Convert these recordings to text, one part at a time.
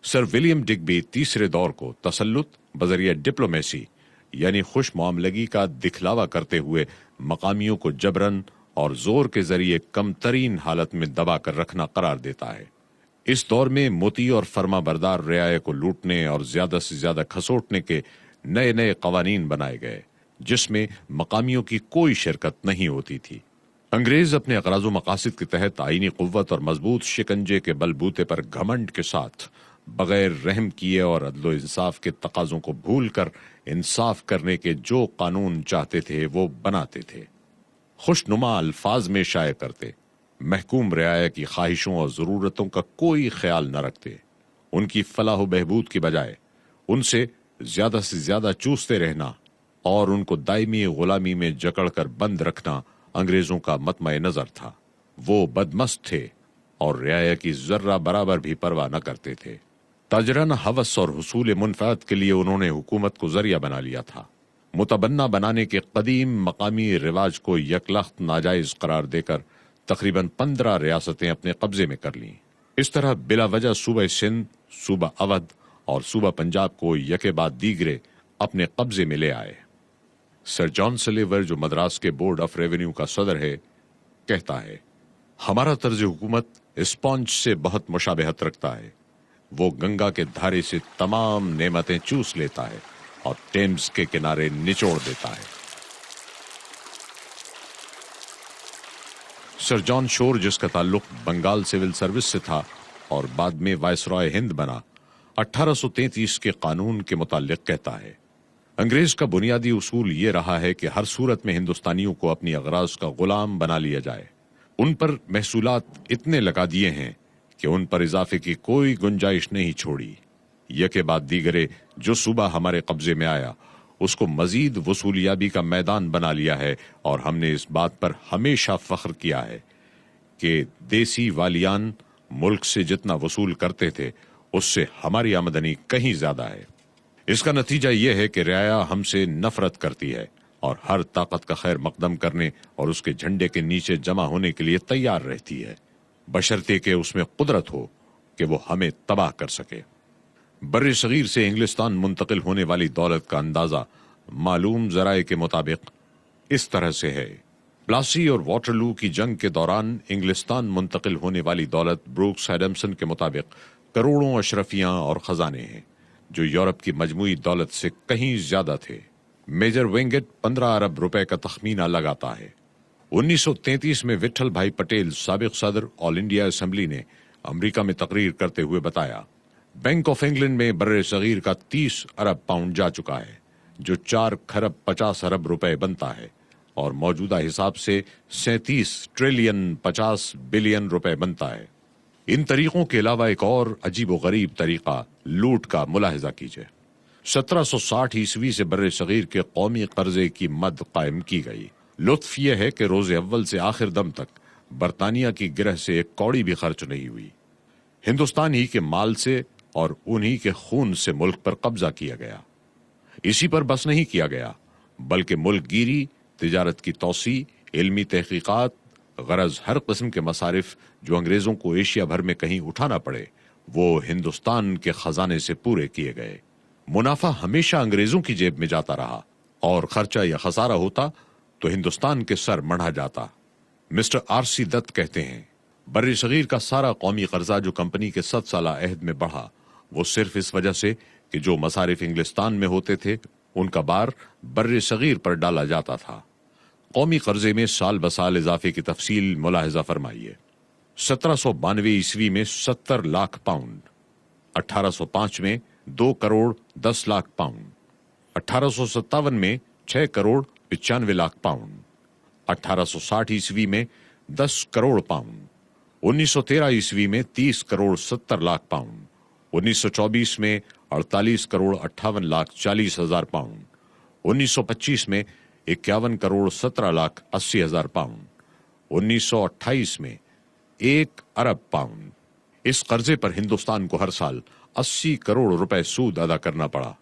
سر William ڈگبی تیسرے دور کو تسلط بذریعہ ڈپلومیسی یعنی خوش معاملگی کا دکھلاوا کرتے ہوئے مقامیوں کو جبرن اور زور کے ذریعے کم ترین حالت میں دبا کر رکھنا قرار دیتا ہے۔ اس دور میں موتی اور فرما بردار رعایا کو لوٹنے اور زیادہ سے زیادہ کھسوٹنے کے نئے نئے قوانین بنائے گئے، جس میں مقامیوں کی کوئی شرکت نہیں ہوتی تھی۔ انگریز اپنے اغراض و مقاصد کے تحت آئینی قوت اور مضبوط شکنجے کے بل بوتے پر گھمنڈ کے ساتھ بغیر رحم کیے اور عدل و انصاف کے تقاضوں کو بھول کر انصاف کرنے کے جو قانون چاہتے تھے وہ بناتے تھے، خوشنما الفاظ میں شائع کرتے، محکوم رعایا کی خواہشوں اور ضرورتوں کا کوئی خیال نہ رکھتے، ان کی فلاح و بہبود کی بجائے ان سے زیادہ چوستے رہنا اور ان کو دائمی غلامی میں جکڑ کر بند رکھنا انگریزوں کا مطمع نظر تھا۔ وہ بدمست تھے اور رعایا کی ذرہ برابر بھی پرواہ نہ کرتے تھے۔ تاجرانہ ہوس اور حصول منفعت کے لیے انہوں نے حکومت کو ذریعہ بنا لیا تھا۔ متبنہ بنانے کے قدیم مقامی رواج کو یکلخت ناجائز قرار دے کر تقریباً 15 ریاستیں اپنے قبضے میں کر لیں۔ اس طرح بلا وجہ صوبہ سندھ، صوبہ اودھ اور صوبہ پنجاب کو یکے بعد دیگرے اپنے قبضے میں لے آئے۔ سر جان سلیور جو مدراس کے بورڈ آف ریونیو کا صدر ہے، کہتا ہے، ہمارا طرز حکومت اسپونج سے بہت مشابہت رکھتا ہے۔ وہ گنگا کے دھارے سے تمام نعمتیں چوس لیتا ہے اور ٹیمز کے کنارے نچوڑ دیتا ہے۔ سر جان شور جس کا تعلق بنگال سول سروس سے تھا اور بعد میں وائسرائے ہند بنا، 1833 کے قانون کے متعلق کہتا ہے، انگریز کا بنیادی اصول یہ رہا ہے کہ ہر صورت میں ہندوستانیوں کو اپنی اغراض کا غلام بنا لیا جائے۔ ان پر محصولات اتنے لگا دیے ہیں کہ ان پر اضافے کی کوئی گنجائش نہیں چھوڑی۔ یکے بعد دیگرے جو صوبہ ہمارے قبضے میں آیا اس کو مزید وصولیابی کا میدان بنا لیا ہے، اور ہم نے اس بات پر ہمیشہ فخر کیا ہے کہ دیسی والیان ملک سے جتنا وصول کرتے تھے اس سے ہماری آمدنی کہیں زیادہ ہے۔ اس کا نتیجہ یہ ہے کہ رعایا ہم سے نفرت کرتی ہے اور ہر طاقت کا خیر مقدم کرنے اور اس کے جھنڈے کے نیچے جمع ہونے کے لیے تیار رہتی ہے، بشرطے کہ اس میں قدرت ہو کہ وہ ہمیں تباہ کر سکے۔ بر صغیر سے انگلستان منتقل ہونے والی دولت کا اندازہ معلوم ذرائع کے مطابق اس طرح سے ہے۔ پلاسی اور واٹرلو کی جنگ کے دوران انگلستان منتقل ہونے والی دولت بروکس ایڈمسن کے مطابق کروڑوں اشرفیاں اور خزانے ہیں، جو یورپ کی مجموعی دولت سے کہیں زیادہ تھے۔ میجر وینگٹ 15 ارب روپے کا تخمینہ لگاتا ہے۔ 1933 میں وٹھل بھائی پٹیل سابق صدر آل انڈیا اسمبلی نے امریکہ میں تقریر کرتے ہوئے بتایا، بینک آف انگلینڈ میں بر صغیر کا 30 ارب پاؤنڈ جا چکا ہے، جو 4 کھرب 50 ارب روپے بنتا ہے، اور موجودہ حساب سے 37 ٹریلین 50 بلین روپے بنتا ہے۔ ان طریقوں کے علاوہ ایک اور عجیب و غریب طریقہ لوٹ کا ملاحظہ کیجیے۔ 1760 عیسوی سے بر صغیر کے قومی قرضے کی مد قائم کی گئی۔ لطف یہ ہے کہ روز اول سے آخر دم تک برطانیہ کی گرہ سے ایک کوڑی بھی خرچ نہیں ہوئی۔ ہندوستان ہی کے مال سے اور انہی کے خون سے ملک پر قبضہ کیا گیا۔ اسی پر بس نہیں کیا گیا، بلکہ ملک گیری، تجارت کی توسیع، علمی تحقیقات، غرض ہر قسم کے مصارف جو انگریزوں کو ایشیا بھر میں کہیں اٹھانا پڑے وہ ہندوستان کے خزانے سے پورے کیے گئے۔ منافع ہمیشہ انگریزوں کی جیب میں جاتا رہا، اور خرچہ یا خسارہ ہوتا تو ہندوستان کے سر مڑھا جاتا۔ مسٹر آر سی دت کہتے ہیں، بر صغیر کا سارا قومی قرضہ جو کمپنی کے 100 سالہ عہد میں بڑھا، وہ صرف اس وجہ سے کہ جو مصارف انگلستان میں ہوتے تھے ان کا بار بر صغیر پر ڈالا جاتا تھا۔ قومی قرضے میں سال بسال اضافے کی تفصیل ملاحظہ فرمائیے۔ 1792 عیسوی میں 70 لاکھ پاؤنڈ، 1805 میں 2 کروڑ 10 لاکھ پاؤنڈ، 1857 میں 6 کروڑ 95 لاکھ پاؤنڈ، 1860 عیسوی میں 10 کروڑ پاؤنڈ، 1913 عیسوی میں 30 کروڑ 70 لاکھ پاؤنڈ، 1924 میں 48 کروڑ 58 لاکھ 40 ہزار پاؤنڈ، 1925 میں 51 کروڑ 17 لاکھ 80 ہزار پاؤنڈ، 1928 میں 1 ارب پاؤنڈ۔ اس قرضے پر ہندوستان کو ہر سال 80 کروڑ روپے سود ادا کرنا پڑا۔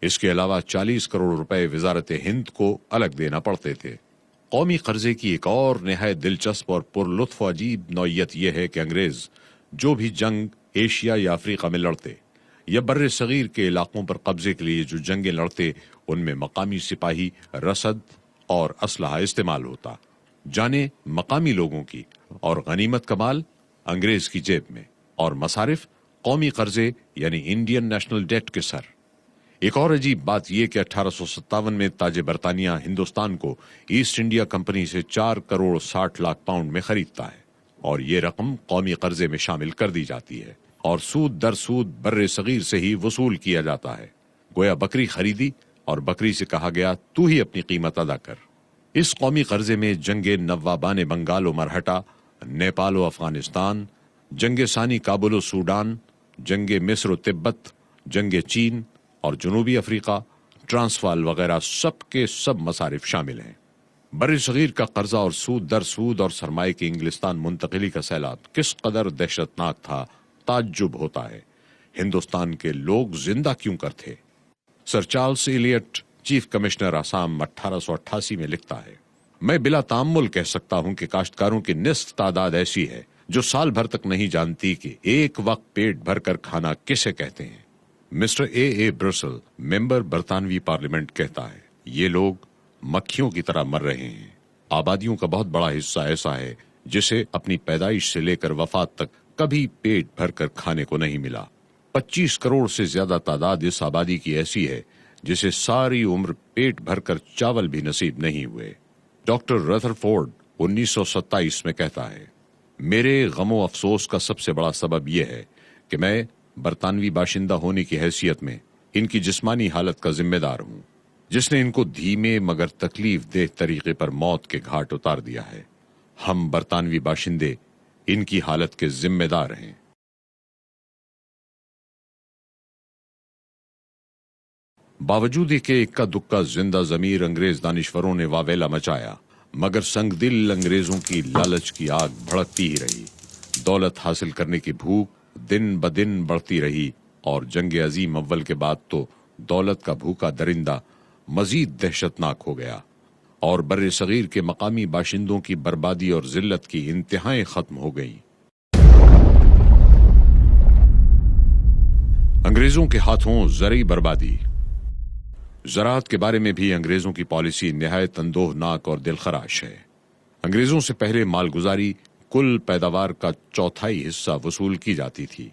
اس کے علاوہ 40 کروڑ روپے وزارت ہند کو الگ دینا پڑتے تھے۔ قومی قرضے کی ایک اور نہایت دلچسپ اور پر لطف و عجیب نوعیت یہ ہے کہ انگریز جو بھی جنگ ایشیا یا افریقہ میں لڑتے یا بر صغیر کے علاقوں پر قبضے کے لیے جو جنگیں لڑتے ان میں مقامی سپاہی، رسد اور اسلحہ استعمال ہوتا، جانے مقامی لوگوں کی، اور غنیمت کا مال انگریز کی جیب میں، اور مصارف قومی قرضے یعنی انڈین نیشنل ڈیٹ کے سر۔ ایک اور عجیب بات یہ کہ 1857 میں تاج برطانیہ ہندوستان کو ایسٹ انڈیا کمپنی سے 4 کروڑ 60 لاکھ پاؤنڈ میں خریدتا ہے، اور یہ رقم قومی قرضے میں شامل کر دی جاتی ہے اور سود در سود بر صغیر سے ہی وصول کیا جاتا ہے۔ گویا بکری خریدی اور بکری سے کہا گیا تو ہی اپنی قیمت ادا کر۔ اس قومی قرضے میں جنگ نوابان بنگال و مرہٹا، نیپال و افغانستان، جنگ ثانی کابل و سوڈان، جنگ مصر و تبت، جنگ چین اور جنوبی افریقہ، ٹرانسوال وغیرہ سب کے سب مصارف شامل ہیں۔ بر صغیر کا قرضہ اور سود در سود اور سرمایہ کی انگلستان منتقلی کا سیلاب کس قدر دہشتناک تھا، تعجب ہوتا ہے۔ ہندوستان کے لوگ زندہ کیوں کر تھے؟ Sir Charles Elliot, chief commissioner Assam, 1888 میں لکھتا ہے، میں بلا تامل کہہ سکتا ہوں کہ کاشتکاروں کی نصف تعداد ایسی ہے جو سال بھر تک نہیں جانتی کہ ایک وقت پیٹ بھر کر کھانا کسے کہتے ہیں۔ مسٹر اے برسل، ممبر برطانوی پارلیمنٹ، کہتا ہے یہ لوگ مکھیوں کی طرح مر رہے ہیں۔ آبادیوں کا بہت بڑا حصہ ایسا ہے جسے اپنی پیدائش سے لے کر وفات تک کبھی پیٹ بھر کر کھانے کو نہیں ملا۔ 25 کروڑ سے زیادہ تعداد اس آبادی کی ایسی ہے جسے ساری عمر پیٹ بھر کر چاول بھی نصیب نہیں ہوئے۔ ڈاکٹر رتھرفورڈ 1927 میں کہتا ہے، میرے غم و افسوس کا سب سے بڑا سبب یہ ہے کہ میں برطانوی باشندہ ہونے کی حیثیت میں ان کی جسمانی حالت کا ذمہ دار ہوں، جس نے ان کو دھیمے مگر تکلیف دہ طریقے پر موت کے گھاٹ اتار دیا ہے۔ ہم برطانوی باشندے ان کی حالت کے ذمہ دار ہیں۔ باوجود کہ اکا دکا زندہ ضمیر انگریز دانشوروں نے واویلا مچایا، مگر سنگ دل انگریزوں کی لالچ کی آگ بھڑکتی ہی رہی۔ دولت حاصل کرنے کی بھوک دن بدن بڑھتی رہی، اور جنگ عظیم اول کے بعد تو دولت کا بھوکا درندہ مزید دہشتناک ہو گیا، اور بر صغیر کے مقامی باشندوں کی بربادی اور ذلت کی انتہائیں ختم ہو گئیں۔ انگریزوں کے ہاتھوں زرعی بربادی۔ زراعت کے بارے میں بھی انگریزوں کی پالیسی نہایت اندوہناک اور دلخراش ہے۔ انگریزوں سے پہلے مالگزاری کل پیداوار کا 1/4 حصہ وصول کی جاتی تھی۔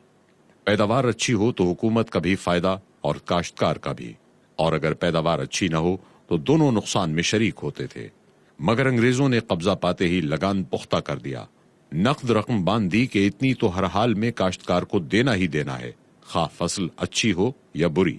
پیداوار اچھی ہو تو حکومت کا بھی فائدہ اور کاشتکار کا بھی، اور اگر پیداوار اچھی نہ ہو تو دونوں نقصان میں شریک ہوتے تھے۔ مگر انگریزوں نے قبضہ پاتے ہی لگان پختہ کر دیا، نقد رقم باندھ دی کہ اتنی تو ہر حال میں کاشتکار کو دینا ہی دینا ہے، خواہ فصل اچھی ہو یا بری۔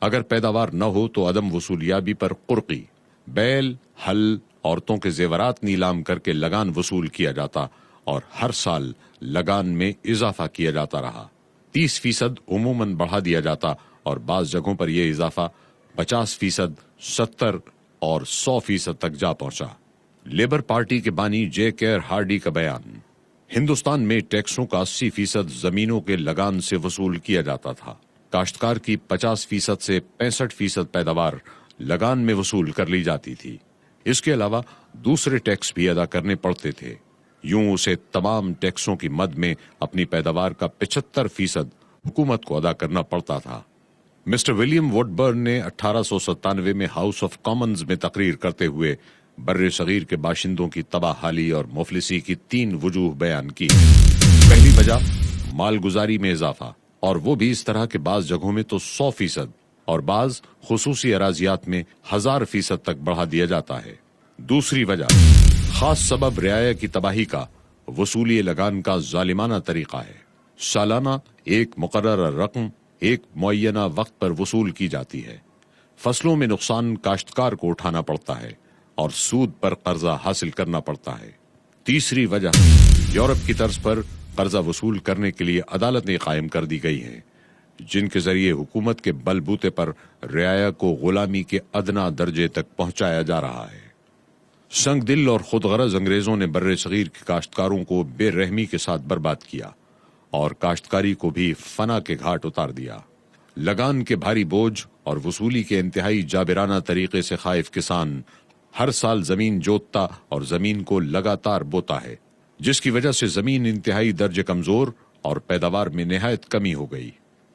اگر پیداوار نہ ہو تو عدم وصولیابی پر قرقی، بیل، ہل، عورتوں کے زیورات نیلام کر کے لگان وصول کیا جاتا، اور ہر سال لگان میں اضافہ کیا جاتا رہا۔ 30% عموماً بڑھا دیا جاتا، اور بعض جگہوں پر یہ اضافہ 50%، 70 اور 100% تک جا پہنچا۔ لیبر پارٹی کے بانی جے کیئر ہارڈی کا بیان، ہندوستان میں ٹیکسوں کا 80% زمینوں کے لگان سے وصول کیا جاتا تھا۔ کاشتکار کی 50% سے 65% پیداوار لگان میں وصول کر لی جاتی تھی۔ اس کے علاوہ دوسرے ٹیکس بھی ادا کرنے پڑتے تھے۔ یوں اسے تمام ٹیکسوں کی مد میں اپنی پیداوار کا 75% حکومت کو ادا کرنا پڑتا تھا۔ مسٹر ولیم وڈ برن نے 1897 میں ہاؤس آف کامنز میں تقریر کرتے ہوئے بر صغیر کے باشندوں کی تباہ حالی اور مفلسی کی 3 وجوہ بیان کی۔ پہلی وجہ مالگزاری میں اضافہ، اور وہ بھی اس طرح کہ بعض جگہوں میں تو 100% اور بعض خصوصی اراضیات میں 1000% تک بڑھا دیا جاتا ہے۔ دوسری وجہ خاص سبب رعایا کی تباہی کا وصولی لگان کا ظالمانہ طریقہ ہے۔ سالانہ ایک مقررہ رقم ایک معینہ وقت پر وصول کی جاتی ہے۔ فصلوں میں نقصان کاشتکار کو اٹھانا پڑتا ہے اور سود پر قرضہ حاصل کرنا پڑتا ہے۔ تیسری وجہ یورپ کی طرز پر قرضہ وصول کرنے کے لیے عدالتیں قائم کر دی گئی ہیں، جن کے ذریعے حکومت کے بل بوتے پر رعایا کو غلامی کے ادنا درجے تک پہنچایا جا رہا ہے۔ سنگ دل اور خود غرض انگریزوں نے بر صغیر کے کاشتکاروں کو بے رحمی کے ساتھ برباد کیا، اور کاشتکاری کو بھی فنا کے گھاٹ اتار دیا۔ لگان کے بھاری بوجھ اور وصولی کے انتہائی جابرانہ طریقے سے خائف کسان ہر سال زمین جوتتا اور زمین کو لگاتار بوتا ہے، جس کی وجہ سے زمین انتہائی درجے کمزور اور پیداوار میں نہایت کمی ہو گئی۔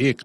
1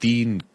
3